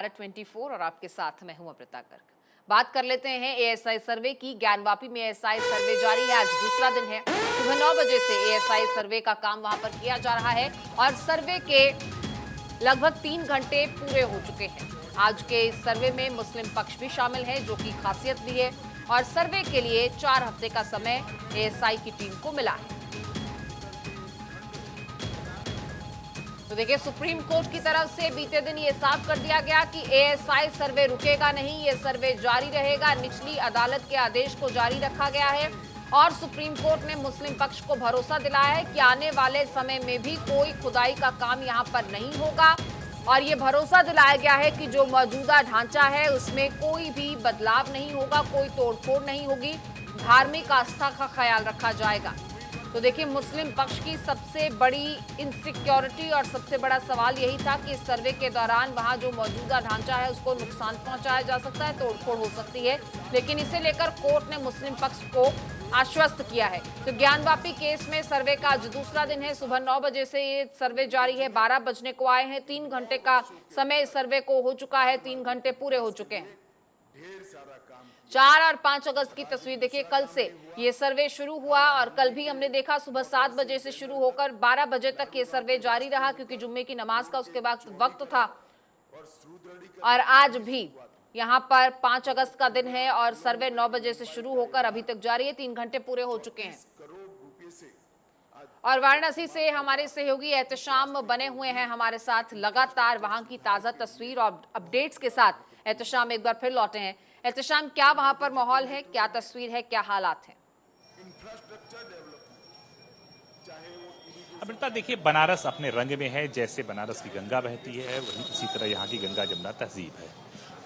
भारत 24 और आपके साथ मैं हूं अमृता गर्ग। बात कर लेते हैं एएसआई सर्वे की। ज्ञानवापी में एएसआई सर्वे जारी है। आज दूसरा दिन है। सुबह 9 बजे से एएसआई सर्वे का काम वहां पर किया जा रहा है और सर्वे के लगभग 3 घंटे पूरे हो चुके हैं। आज के इस सर्वे में मुस्लिम पक्ष भी शामिल है, जो कि खासियत भी है, और सर्वे के लिए 4 हफ्ते का समय एएसआई की टीम को मिला है। तो देखिए, सुप्रीम कोर्ट की तरफ से बीते दिन ये साफ कर दिया गया कि एएसआई सर्वे रुकेगा नहीं, ये सर्वे जारी रहेगा। निचली अदालत के आदेश को जारी रखा गया है और सुप्रीम कोर्ट ने मुस्लिम पक्ष को भरोसा दिलाया है कि आने वाले समय में भी कोई खुदाई का काम यहां पर नहीं होगा और ये भरोसा दिलाया गया है कि जो मौजूदा ढांचा है उसमें कोई भी बदलाव नहीं होगा, कोई तोड़फोड़ नहीं होगी, धार्मिक आस्था का ख्याल रखा जाएगा। तो देखिए, मुस्लिम पक्ष की सबसे बड़ी इनसिक्योरिटी और सबसे बड़ा सवाल यही था कि इस सर्वे के दौरान वहां जो मौजूदा ढांचा है उसको नुकसान पहुंचाया जा सकता है, तोड़फोड़ हो सकती है, लेकिन इसे लेकर कोर्ट ने मुस्लिम पक्ष को आश्वस्त किया है। तो ज्ञानवापी केस में सर्वे का आज दूसरा दिन है। सुबह 9 बजे से ये सर्वे जारी है, 12 बजने को आए हैं। 3 घंटे का समय सर्वे को हो चुका है, 3 घंटे पूरे हो चुके हैं। 4 और 5 अगस्त की तस्वीर देखिए। कल से ये सर्वे शुरू हुआ और कल भी हमने देखा सुबह 7 बजे से शुरू होकर 12 बजे तक ये सर्वे जारी रहा, क्योंकि जुम्मे की नमाज का उसके बाद वक्त था। और आज भी यहाँ पर 5 अगस्त का दिन है और सर्वे 9 बजे से शुरू होकर अभी तक जारी है। 3 घंटे पूरे हो चुके हैं। और वाराणसी से हमारे सहयोगी एहतशाम बने हुए हैं हमारे साथ, लगातार वहां की ताजा तस्वीर और अपडेट्स के साथ। एहतशाम, एक बार फिर लौटे हैं। एहतशाम, क्या वहां पर माहौल है, क्या तस्वीर है, क्या हालात हैं? अमृता, देखिए, बनारस अपने रंग में है। जैसे बनारस की गंगा बहती है, वहीं उसी तरह यहाँ की गंगा जमुना तहजीब है।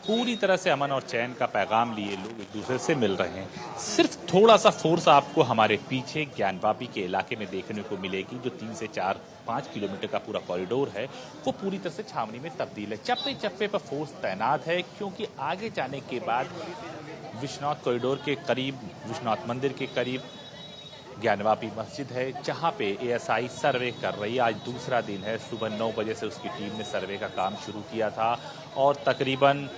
पूरी तरह से अमन और चैन का पैगाम लिए लोग एक दूसरे से मिल रहे हैं। सिर्फ थोड़ा सा फोर्स आपको हमारे पीछे ज्ञानवापी के इलाके में देखने को मिलेगी। जो 3 से 4-5 किलोमीटर का पूरा कॉरिडोर है वो पूरी तरह से छावनी में तब्दील है। चप्पे चप्पे पर फोर्स तैनात है, क्योंकि आगे जाने के बाद विश्वनाथ कॉरिडोर के करीब, विश्वनाथ मंदिर के करीब ज्ञानवापी मस्जिद है, जहां पे एएसआई सर्वे कर रही है। आज दूसरा दिन है। सुबह 9 बजे से उसकी टीम ने सर्वे का काम शुरू किया था और तकरीबन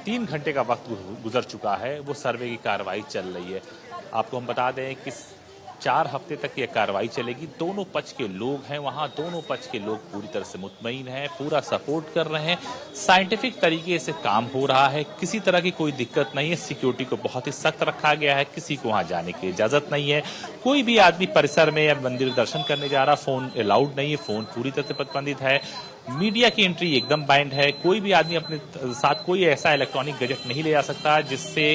3 घंटे का वक्त गुजर चुका है। वो सर्वे की कार्रवाई चल रही है। आपको हम बता दें कि 4 हफ्ते तक ये कार्रवाई चलेगी। दोनों पक्ष के लोग हैं वहाँ, दोनों पक्ष के लोग पूरी तरह से मुतमईन हैं, पूरा सपोर्ट कर रहे हैं। साइंटिफिक तरीके से काम हो रहा है, किसी तरह की कोई दिक्कत नहीं है। सिक्योरिटी को बहुत ही सख्त रखा गया है, किसी को वहाँ जाने की इजाजत नहीं है। कोई भी आदमी परिसर में या मंदिर दर्शन करने जा रहा, फोन अलाउड नहीं है, फोन पूरी तरह से प्रतिबंधित है। मीडिया की एंट्री एकदम बैंड है। कोई भी आदमी अपने साथ कोई ऐसा इलेक्ट्रॉनिक गैजेट नहीं ले जा सकता जिससे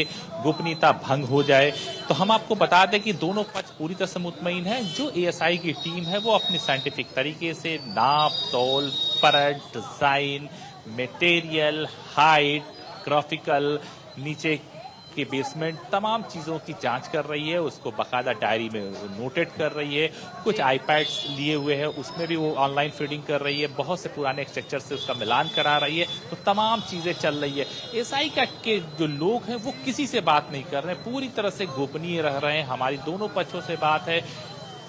गोपनीयता भंग हो जाए। तो हम आपको बता दें कि दोनों पक्ष पूरी तरह से मुतमईन है। जो एएसआई की टीम है वो अपनी साइंटिफिक तरीके से नाप तौल, परत, डिजाइन, मटेरियल, हाइट, ग्राफिकल, नीचे के बेसमेंट, तमाम चीज़ों की जांच कर रही है। उसको बाकायदा डायरी में नोटेट कर रही है। कुछ आईपैड्स लिए हुए हैं, उसमें भी वो ऑनलाइन फीडिंग कर रही है। बहुत से पुराने स्ट्रक्चर से उसका मिलान करा रही है। तो तमाम चीज़ें चल रही है। एएसआई के जो लोग हैं वो किसी से बात नहीं कर रहे हैं, पूरी तरह से गोपनीय रह रहे हैं। हमारी दोनों पक्षों से बात है।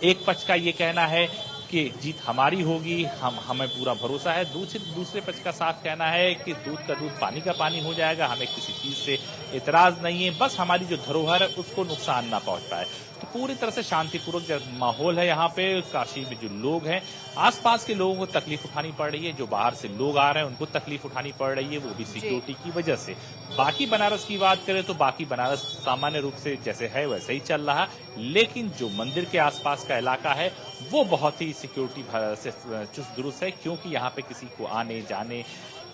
एक पक्ष का ये कहना है कि जीत हमारी होगी, हमें पूरा भरोसा है। दूसरे पक्ष का साफ कहना है कि दूध का दूध, पानी का पानी हो जाएगा, हमें किसी चीज से इतराज नहीं है, बस हमारी जो धरोहर है उसको नुकसान ना पहुंच पाए। तो पूरी तरह से शांतिपूर्वक माहौल है यहाँ पे। काशी में जो लोग हैं, आसपास के लोगों को तकलीफ उठानी पड़ रही है, जो बाहर से लोग आ रहे हैं उनको तकलीफ उठानी पड़ रही है, वो भी सिक्योरिटी की वजह से। बाकी बनारस की बात करें तो बाकी बनारस सामान्य रूप से जैसे है वैसे ही चल रहा, लेकिन जो मंदिर के आसपास का इलाका है वो बहुत ही सिक्योरिटी से चुस्त दुरुस्त है, क्योंकि यहाँ पे किसी को आने जाने,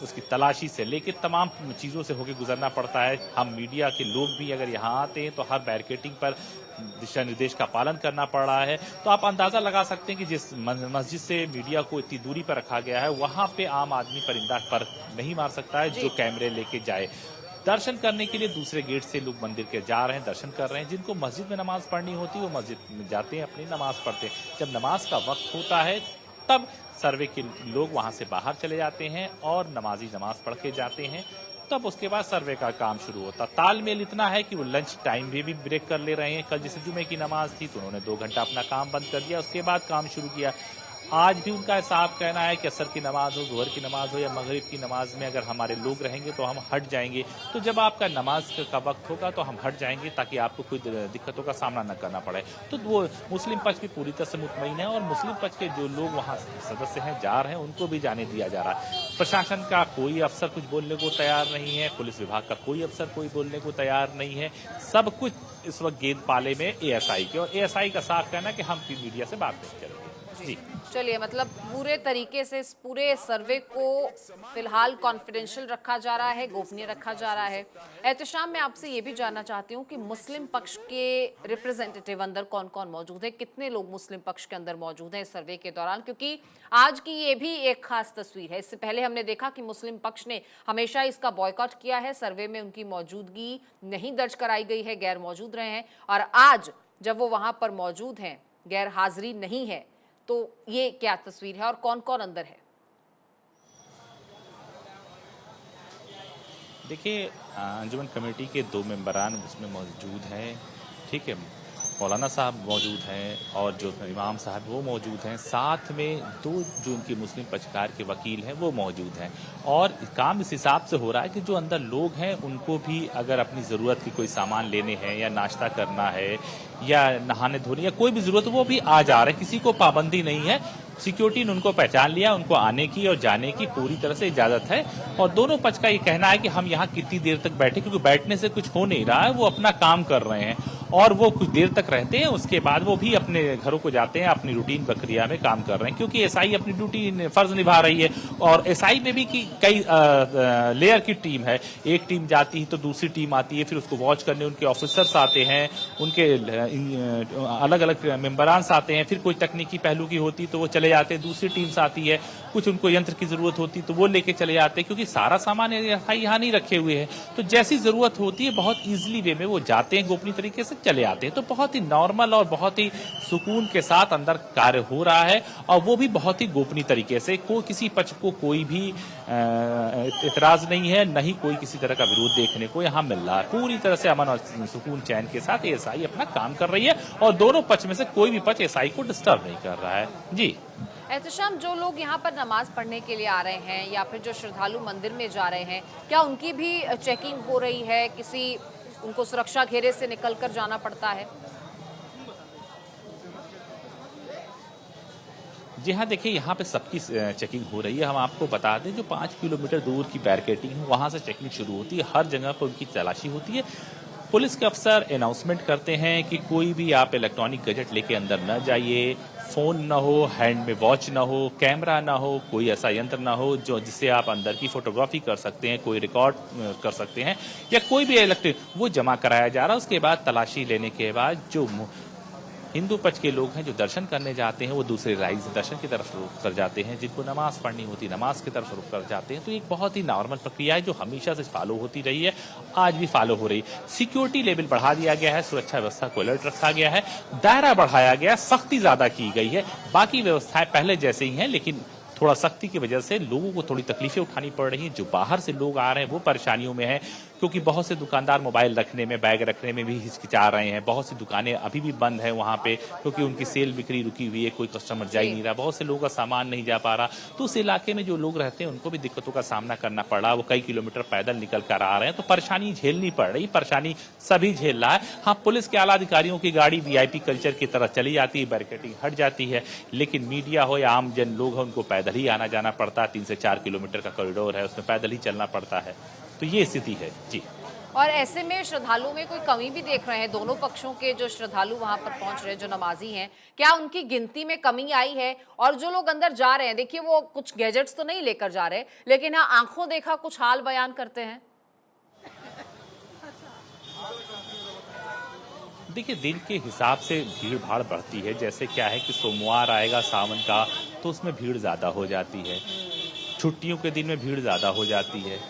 उसकी तलाशी से लेकर तमाम चीज़ों से होकर गुजरना पड़ता है। हम मीडिया के लोग भी अगर यहाँ आते हैं तो हर बैरिकेडिंग पर दिशा निर्देश का पालन करना पड़ रहा है। तो आप अंदाजा लगा सकते हैं कि जिस मस्जिद से मीडिया को इतनी दूरी पर रखा गया है, वहां पे आम आदमी परिंदा पर नहीं मार सकता है जो कैमरे लेके जाए। दर्शन करने के लिए दूसरे गेट से लोग मंदिर के जा रहे हैं, दर्शन कर रहे हैं। जिनको मस्जिद में नमाज पढ़नी होती है वो मस्जिद में जाते हैं, अपनी नमाज पढ़ते हैं। जब नमाज का वक्त होता है तब सर्वे के लोग वहां से बाहर चले जाते हैं और नमाजी नमाज पढ़ के जाते हैं। तब उसके बाद सर्वे का काम शुरू होता। तालमेल इतना है कि वो लंच टाइम भी ब्रेक कर ले रहे हैं। कल जैसे जुमे की नमाज थी तो उन्होंने 2 घंटा अपना काम बंद कर दिया, उसके बाद काम शुरू किया। आज भी उनका साफ कहना है कि असर की नमाज हो, ज़ोहर की नमाज हो या मगरिब की नमाज में अगर हमारे लोग रहेंगे तो हम हट जाएंगे। तो जब आपका नमाज का वक्त होगा तो हम हट जाएंगे ताकि आपको कोई दिक्कतों का सामना न करना पड़े। तो वो मुस्लिम पक्ष भी पूरी तरह से मुतमईन है और मुस्लिम पक्ष के जो लोग वहाँ सदस्य हैं, जा रहे हैं, उनको भी जाने दिया जा रहा है। प्रशासन का कोई अफसर कुछ बोलने को तैयार नहीं है, पुलिस विभाग का कोई अफसर कोई बोलने को तैयार नहीं है। सब कुछ इस वक्त गेंद पाले में एएसआई के, और एएसआई का साफ कहना है कि हम मीडिया से बात नहीं करेंगे। जी चलिए, मतलब पूरे तरीके से इस पूरे सर्वे को फिलहाल कॉन्फिडेंशियल रखा जा रहा है, गोपनीय रखा जा रहा है। एहतशाम, मैं आपसे ये भी जानना चाहती हूँ कि मुस्लिम पक्ष के रिप्रेजेंटेटिव अंदर कौन कौन मौजूद है, कितने लोग मुस्लिम पक्ष के अंदर मौजूद हैं इस सर्वे के दौरान, क्योंकि आज की ये भी एक खास तस्वीर है। इससे पहले हमने देखा कि मुस्लिम पक्ष ने हमेशा इसका बॉयकॉट किया है, सर्वे में उनकी मौजूदगी नहीं दर्ज कराई गई है, गैर मौजूद रहे हैं, और आज जब वो वहां पर मौजूद हैं, गैर हाजिरी नहीं है, तो ये क्या तस्वीर है और कौन कौन अंदर है? देखिए, अंजुमन कमेटी के 2 मेंबरान उसमें मौजूद हैं, ठीक है, मौलाना साहब मौजूद हैं और जो इमाम साहब वो मौजूद हैं, साथ में 2 जो उनके मुस्लिम पक्षकार के वकील हैं वो मौजूद हैं। और काम इस हिसाब से हो रहा है कि जो अंदर लोग हैं उनको भी अगर अपनी ज़रूरत की कोई सामान लेने हैं या नाश्ता करना है या नहाने धोने या कोई भी ज़रूरत, वो भी आ जा रहे हैं, किसी को पाबंदी नहीं है। सिक्योरिटी ने उनको पहचान लिया, उनको आने की और जाने की पूरी तरह से इजाज़त है। और दोनों पक्ष का ये कहना है कि हम यहाँ कितनी देर तक बैठे, क्योंकि बैठने से कुछ हो नहीं रहा है, वो अपना काम कर रहे हैं और वो कुछ देर तक रहते हैं, उसके बाद वो भी अपने घरों को जाते हैं, अपनी रूटीन प्रक्रिया में काम कर रहे हैं, क्योंकि एसआई अपनी ड्यूटी फर्ज निभा रही है। और एसआई में भी कई लेयर की टीम है, एक टीम जाती है तो दूसरी टीम आती है, फिर उसको वॉच करने उनके ऑफिसर्स आते हैं, उनके अलग अलग मेंबरान आते हैं, फिर कोई तकनीकी पहलू की होती तो वो चले जाते हैं, दूसरी टीम आती है, कुछ उनको यंत्र की जरूरत होती तो वो लेके चले जाते हैं, क्योंकि सारा सामान एसआई यहाँ नहीं रखे हुए हैं। तो जैसी जरूरत होती है बहुत इजीली वे में वो जाते हैं, गोपनीय तरीके से चले आते हैं। तो बहुत ही नॉर्मल और बहुत ही सुकून के साथ अंदर कार्य हो रहा है, और वो भी बहुत ही गोपनीय तरीके से। किसी पक्ष को कोई भी इतराज नहीं है, न ही कोई किसी तरह का विरोध देखने को यहाँ मिल रहा है। पूरी तरह से अमन और सुकून चैन के साथ एएसआई अपना काम कर रही है, और दोनों पक्ष में से कोई भी पक्ष एएसआई को डिस्टर्ब नहीं कर रहा है। जी एहतशाम, जो लोग यहाँ पर नमाज पढ़ने के लिए आ रहे हैं या फिर जो श्रद्धालु मंदिर में जा रहे हैं, क्या उनकी भी चेकिंग हो रही है? किसी उनको सुरक्षा घेरे से निकल कर जाना पड़ता है? जी हाँ, देखिए, यहाँ पे सबकी चेकिंग हो रही है। हम आपको बता दें, जो 5 किलोमीटर दूर की बैरिकेडिंग है वहाँ से चेकिंग शुरू होती है, हर जगह पर उनकी तलाशी होती है। पुलिस के अफसर अनाउंसमेंट करते हैं कि कोई भी आप इलेक्ट्रॉनिक गैजेट लेके अंदर न जाइए, फ़ोन ना हो, हैंड में वॉच ना हो, कैमरा ना हो, कोई ऐसा यंत्र ना हो जो जिससे आप अंदर की फोटोग्राफी कर सकते हैं, कोई रिकॉर्ड कर सकते हैं, या कोई भी इलेक्ट्रिक वो जमा कराया जा रहा है। उसके बाद तलाशी लेने के बाद जो हिंदू पक्ष के लोग हैं जो दर्शन करने जाते हैं वो दूसरे राइज दर्शन की तरफ रुख कर जाते हैं, जिनको नमाज पढ़नी होती है नमाज की तरफ रुख कर जाते हैं। तो एक बहुत ही नॉर्मल प्रक्रिया है जो हमेशा से फॉलो होती रही है, आज भी फॉलो हो रही है। सिक्योरिटी लेवल बढ़ा दिया गया है, सुरक्षा व्यवस्था को अलर्ट रखा गया है, दायरा बढ़ाया गया, सख्ती ज्यादा की गई है। बाकी व्यवस्थाएं पहले जैसे ही हैं, लेकिन थोड़ा सख्ती की वजह से लोगों को थोड़ी तकलीफें उठानी पड़ रही हैं। जो बाहर से लोग आ रहे हैं वो परेशानियों में हैं, क्योंकि बहुत से दुकानदार मोबाइल रखने में, बैग रखने में भी हिचकिचा रहे हैं। बहुत सी दुकानें अभी भी बंद हैं वहाँ पे, क्योंकि उनकी सेल बिक्री रुकी हुई है, कोई कस्टमर जा ही नहीं रहा, बहुत से लोगों का सामान नहीं जा पा रहा। तो उस इलाके में जो लोग रहते हैं उनको भी दिक्कतों का सामना करना पड़ रहा। वो कई किलोमीटर पैदल निकल कर आ रहे हैं, तो परेशानी झेलनी पड़ रही, परेशानी सभी झेल रहा है। हाँ, पुलिस के आला अधिकारियों की गाड़ी वीआईपी कल्चर की तरह चली जाती है, बैरिकेडिंग हट जाती है, लेकिन मीडिया हो या आम जन लोग हो, उनको पैदल ही आना जाना पड़ता है। 3 से 4 किलोमीटर का कॉरिडोर है, उसमें पैदल ही चलना पड़ता है। तो ये स्थिति है जी। और ऐसे में श्रद्धालुओं में कोई कमी भी देख रहे हैं? दोनों पक्षों के जो श्रद्धालु वहां पर पहुंच रहे हैं, जो नमाजी हैं, क्या उनकी गिनती में कमी आई है? और जो लोग अंदर जा रहे हैं, देखिए वो कुछ गैजेट्स तो नहीं लेकर जा रहे, लेकिन हाँ आंखों देखा कुछ हाल बयान करते हैं। देखिए, दिन के हिसाब से भीड़ भाड़ बढ़ती है। जैसे क्या है कि सोमवार आएगा सावन का, तो उसमें भीड़ ज़्यादा हो जाती है। छुट्टियों के दिन में भीड़ ज़्यादा हो जाती है।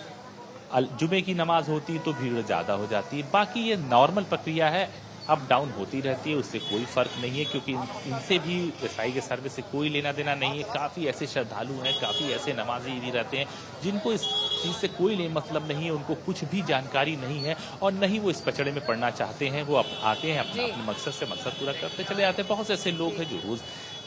जुमे की नमाज होती तो भीड़ ज़्यादा हो जाती है। बाकी ये नॉर्मल प्रक्रिया है, अप डाउन होती रहती है, उससे कोई फ़र्क नहीं है, क्योंकि इनसे भी एसआई के सर्विस से कोई लेना देना नहीं है। काफ़ी ऐसे श्रद्धालु हैं, काफ़ी ऐसे नमाजी भी रहते हैं जिनको इस चीज़ से कोई ले मतलब नहीं है, उनको कुछ भी जानकारी नहीं है और न ही वो इस पचड़े में पड़ना चाहते हैं। वो आते हैं अपने मकसद से मकसद पूरा करते चले आते हैं। बहुत से ऐसे लोग हैं जो रोज़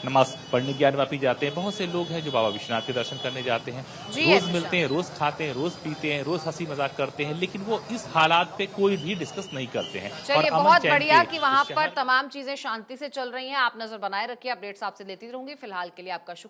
नमाज पढ़ने ज्ञानवापी जाते हैं, बहुत से लोग हैं जो बाबा विश्वनाथ के दर्शन करने जाते हैं, रोज मिलते हैं, रोज खाते हैं, रोज पीते हैं, रोज हंसी मजाक करते हैं, लेकिन वो इस हालात पे कोई भी डिस्कस नहीं करते हैं। चलिए, बहुत बढ़िया कि वहां पर तमाम चीजें शांति से चल रही हैं। आप नजर बनाए रखिए, अपडेट्स आपसे लेती रहूंगी। फिलहाल के लिए आपका शुक्रिया।